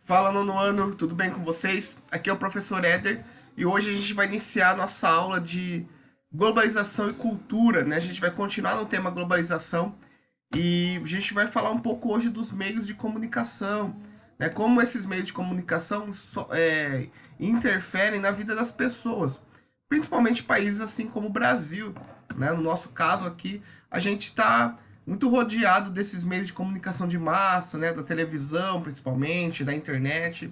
Fala, nono ano, tudo bem com vocês? Aqui é o professor Éder e hoje a gente vai iniciar a nossa aula de globalização e cultura, né? A gente vai continuar no tema globalização e a gente vai falar um pouco hoje dos meios de comunicação, né? Como esses meios de comunicação interferem na vida das pessoas, principalmente países assim como o Brasil, né? No nosso caso aqui, a gente está muito rodeado desses meios de comunicação de massa, né? Da televisão, principalmente, da internet.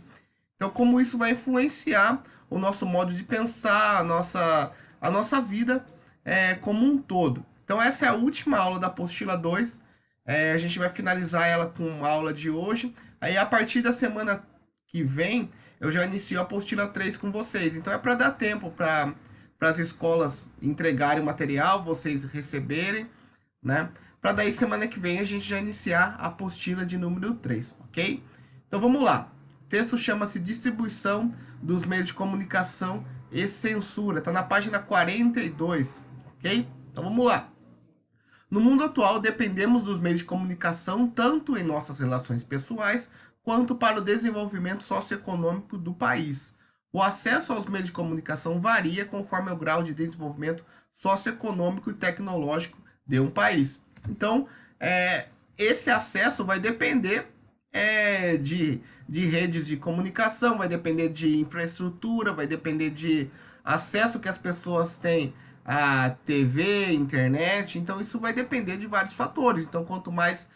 Então, como isso vai influenciar o nosso modo de pensar, a nossa vida como um todo. Então, essa é a última aula da apostila 2. A gente vai finalizar ela com a aula de hoje. Aí, a partir da semana que vem, eu já inicio a apostila 3 com vocês. Então, é para dar tempo para as escolas entregarem o material, vocês receberem, né? Para daí semana que vem a gente já iniciar a apostila de número 3, ok? Então vamos lá. O texto chama-se Distribuição dos Meios de Comunicação e Censura. Está na página 42, ok? Então vamos lá. No mundo atual, dependemos dos meios de comunicação tanto em nossas relações pessoais quanto para o desenvolvimento socioeconômico do país. O acesso aos meios de comunicação varia conforme o grau de desenvolvimento socioeconômico e tecnológico de um país. Então, esse acesso vai depender de redes de comunicação, vai depender de infraestrutura, vai depender de acesso que as pessoas têm à TV, internet. Então, isso vai depender de vários fatores. Então, quanto mais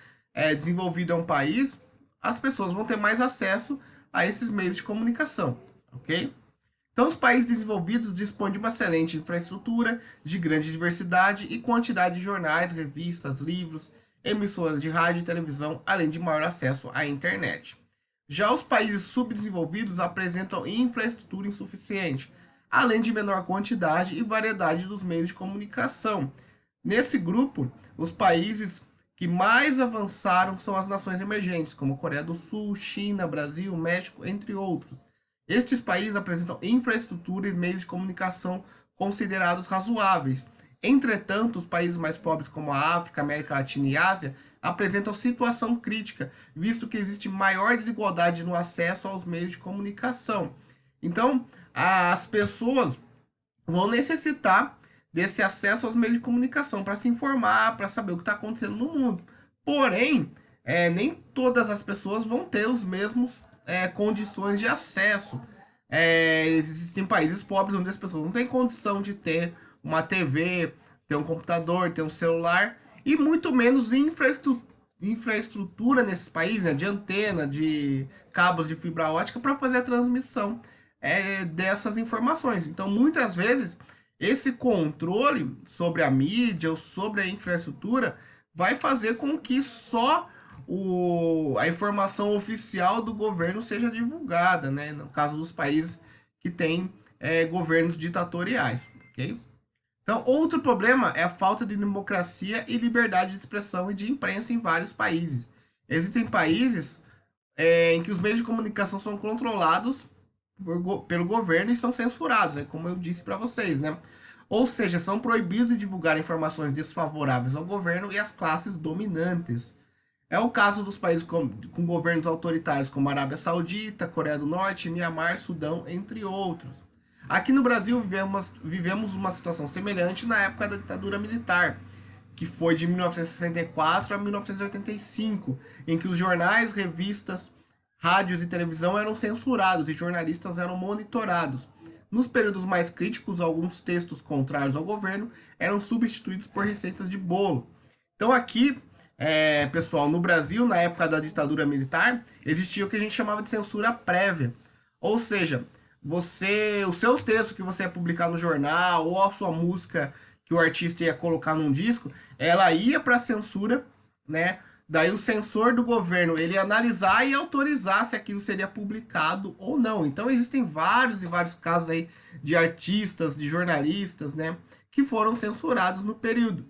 desenvolvido é um país, as pessoas vão ter mais acesso a esses meios de comunicação, ok? Então, os países desenvolvidos dispõem de uma excelente infraestrutura, de grande diversidade e quantidade de jornais, revistas, livros, emissoras de rádio e televisão, além de maior acesso à internet. Já os países subdesenvolvidos apresentam infraestrutura insuficiente, além de menor quantidade e variedade dos meios de comunicação. Nesse grupo, os países que mais avançaram são as nações emergentes, como Coreia do Sul, China, Brasil, México, entre outros. Estes países apresentam infraestrutura e meios de comunicação considerados razoáveis. Entretanto, os países mais pobres, como a África, América Latina e Ásia, apresentam situação crítica, visto que existe maior desigualdade no acesso aos meios de comunicação. Então, as pessoas vão necessitar desse acesso aos meios de comunicação para se informar, para saber o que está acontecendo no mundo. Porém, nem todas as pessoas vão ter os mesmos condições de acesso. Existem países pobres onde as pessoas não têm condição de ter uma TV, ter um computador, ter um celular e muito menos infraestrutura nesses países, né, de antena, de cabos de fibra ótica para fazer a transmissão dessas informações. Então, muitas vezes, esse controle sobre a mídia ou sobre a infraestrutura vai fazer com que só a informação oficial do governo seja divulgada, né? No caso dos países que têm governos ditatoriais, ok? Então, outro problema é a falta de democracia e liberdade de expressão e de imprensa em vários países. Existem países em que os meios de comunicação são controlados pelo governo e são censurados, como eu disse para vocês, né? Ou seja, são proibidos de divulgar informações desfavoráveis ao governo e às classes dominantes. É o caso dos países com governos autoritários como Arábia Saudita, Coreia do Norte, Mianmar, Sudão, entre outros. Aqui no Brasil vivemos uma situação semelhante na época da ditadura militar, que foi de 1964 a 1985, em que os jornais, revistas, rádios e televisão eram censurados e jornalistas eram monitorados. Nos períodos mais críticos, alguns textos contrários ao governo eram substituídos por receitas de bolo. Então aqui, pessoal, no Brasil, na época da ditadura militar, existia o que a gente chamava de censura prévia. Ou seja, o seu texto que você ia publicar no jornal ou a sua música que o artista ia colocar num disco, ela ia para a censura, né? Daí o censor do governo, ele ia analisar e autorizar se aquilo seria publicado ou não. Então existem vários e vários casos aí de artistas, de jornalistas, né, que foram censurados no período.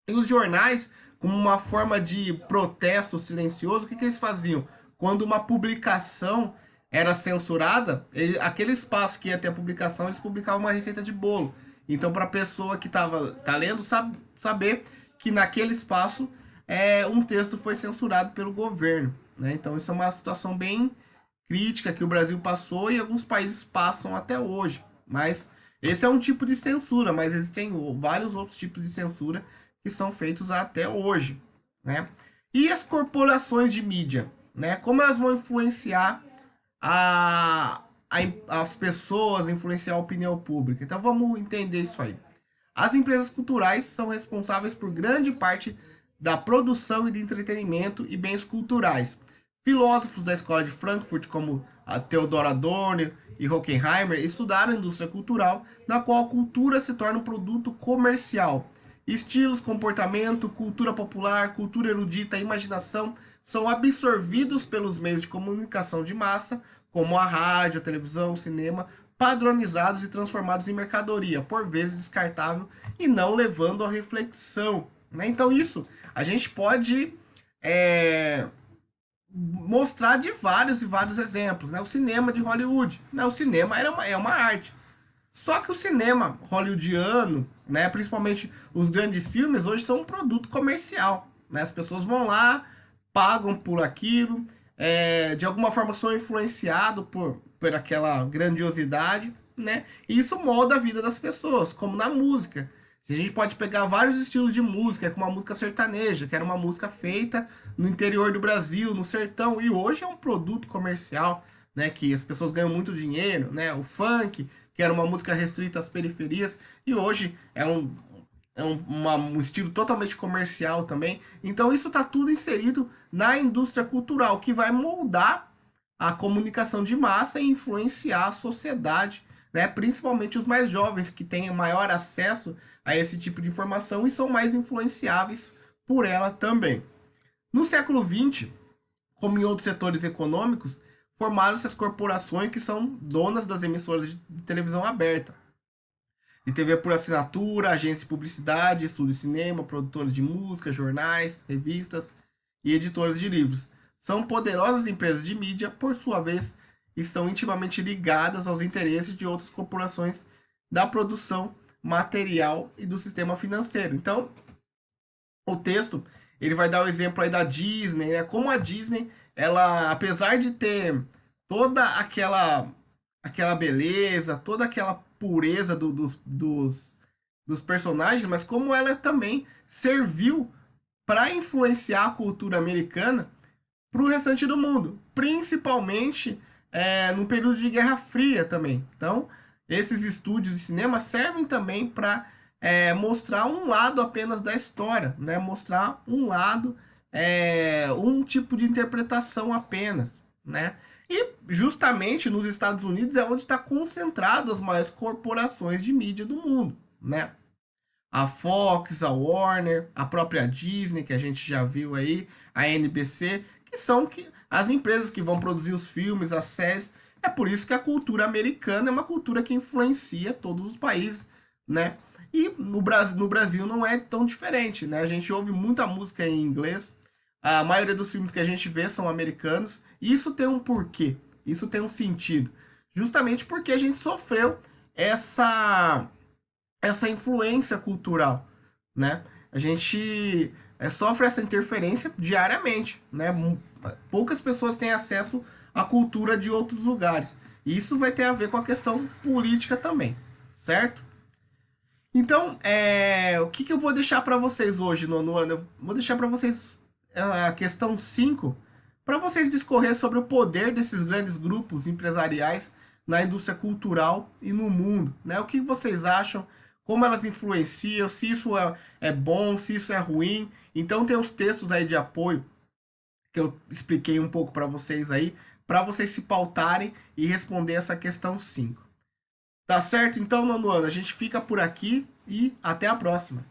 E os jornais, como uma forma de protesto silencioso, o que eles faziam? Quando uma publicação era censurada, aquele espaço que ia ter a publicação, eles publicavam uma receita de bolo. Então, para a pessoa que estava lendo, saber que naquele espaço um texto foi censurado pelo governo, né? Então, isso é uma situação bem crítica que o Brasil passou e alguns países passam até hoje. Mas esse é um tipo de censura, mas existem vários outros tipos de censura que são feitos até hoje, né? E as corporações de mídia, né? Como elas vão influenciar as pessoas, influenciar a opinião pública? Então vamos entender isso aí. As empresas culturais são responsáveis por grande parte da produção e de entretenimento e bens culturais. Filósofos da escola de Frankfurt, como a Theodor Adorno e Horkheimer, estudaram a indústria cultural, na qual a cultura se torna um produto comercial. Estilos, comportamento, cultura popular, cultura erudita e imaginação são absorvidos pelos meios de comunicação de massa, como a rádio, a televisão, o cinema, padronizados e transformados em mercadoria, por vezes descartável e não levando à reflexão, né? Então isso a gente pode mostrar de vários e vários exemplos, né? O cinema de Hollywood, né? O cinema é uma arte. Só que o cinema hollywoodiano, né, principalmente os grandes filmes, hoje são um produto comercial, né? As pessoas vão lá, pagam por aquilo, de alguma forma são influenciados por aquela grandiosidade, né? E isso molda a vida das pessoas, como na música. A gente pode pegar vários estilos de música, como a música sertaneja, que era uma música feita no interior do Brasil, no sertão, e hoje é um produto comercial, né? Que as pessoas ganham muito dinheiro, né? O funk, que era uma música restrita às periferias, e hoje um estilo totalmente comercial também. Então isso está tudo inserido na indústria cultural, que vai moldar a comunicação de massa e influenciar a sociedade, né? Principalmente os mais jovens, que têm maior acesso a esse tipo de informação e são mais influenciáveis por ela também. No século XX, como em outros setores econômicos, formaram-se as corporações que são donas das emissoras de televisão aberta, de TV por assinatura, agências de publicidade, estúdios de cinema, produtores de música, jornais, revistas e editores de livros. São poderosas empresas de mídia, por sua vez, estão intimamente ligadas aos interesses de outras corporações da produção material e do sistema financeiro. Então, o texto ele vai dar o exemplo aí da Disney, né? Como a Disney, ela, apesar de ter toda aquela beleza, toda aquela pureza dos personagens, mas como ela também serviu para influenciar a cultura americana para o restante do mundo, principalmente no período de Guerra Fria também. Então, esses estúdios de cinema servem também para mostrar um lado apenas da história, né? Mostrar um lado, um tipo de interpretação apenas, né? E justamente nos Estados Unidos é onde está concentrado as maiores corporações de mídia do mundo, né? A Fox, a Warner, a própria Disney, que a gente já viu aí, a NBC, que são as empresas que vão produzir os filmes, as séries. É por isso que a cultura americana é uma cultura que influencia todos os países, né? E no Brasil não é tão diferente, né? A gente ouve muita música em inglês, a maioria dos filmes que a gente vê são americanos, e isso tem um porquê, isso tem um sentido. Justamente porque a gente sofreu essa influência cultural, né? A gente sofre essa interferência diariamente, né? Poucas pessoas têm acesso à cultura de outros lugares. E isso vai ter a ver com a questão política também, certo? Então, o que eu vou deixar para vocês hoje, nono ano? Eu vou deixar para vocês a questão 5, para vocês discorrer sobre o poder desses grandes grupos empresariais na indústria cultural e no mundo, né? O que vocês acham? Como elas influenciam? Se isso é bom, se isso é ruim? Então tem os textos aí de apoio que eu expliquei um pouco para vocês se pautarem e responder essa questão 5. Tá certo? Então, nono ano, a gente fica por aqui e até a próxima.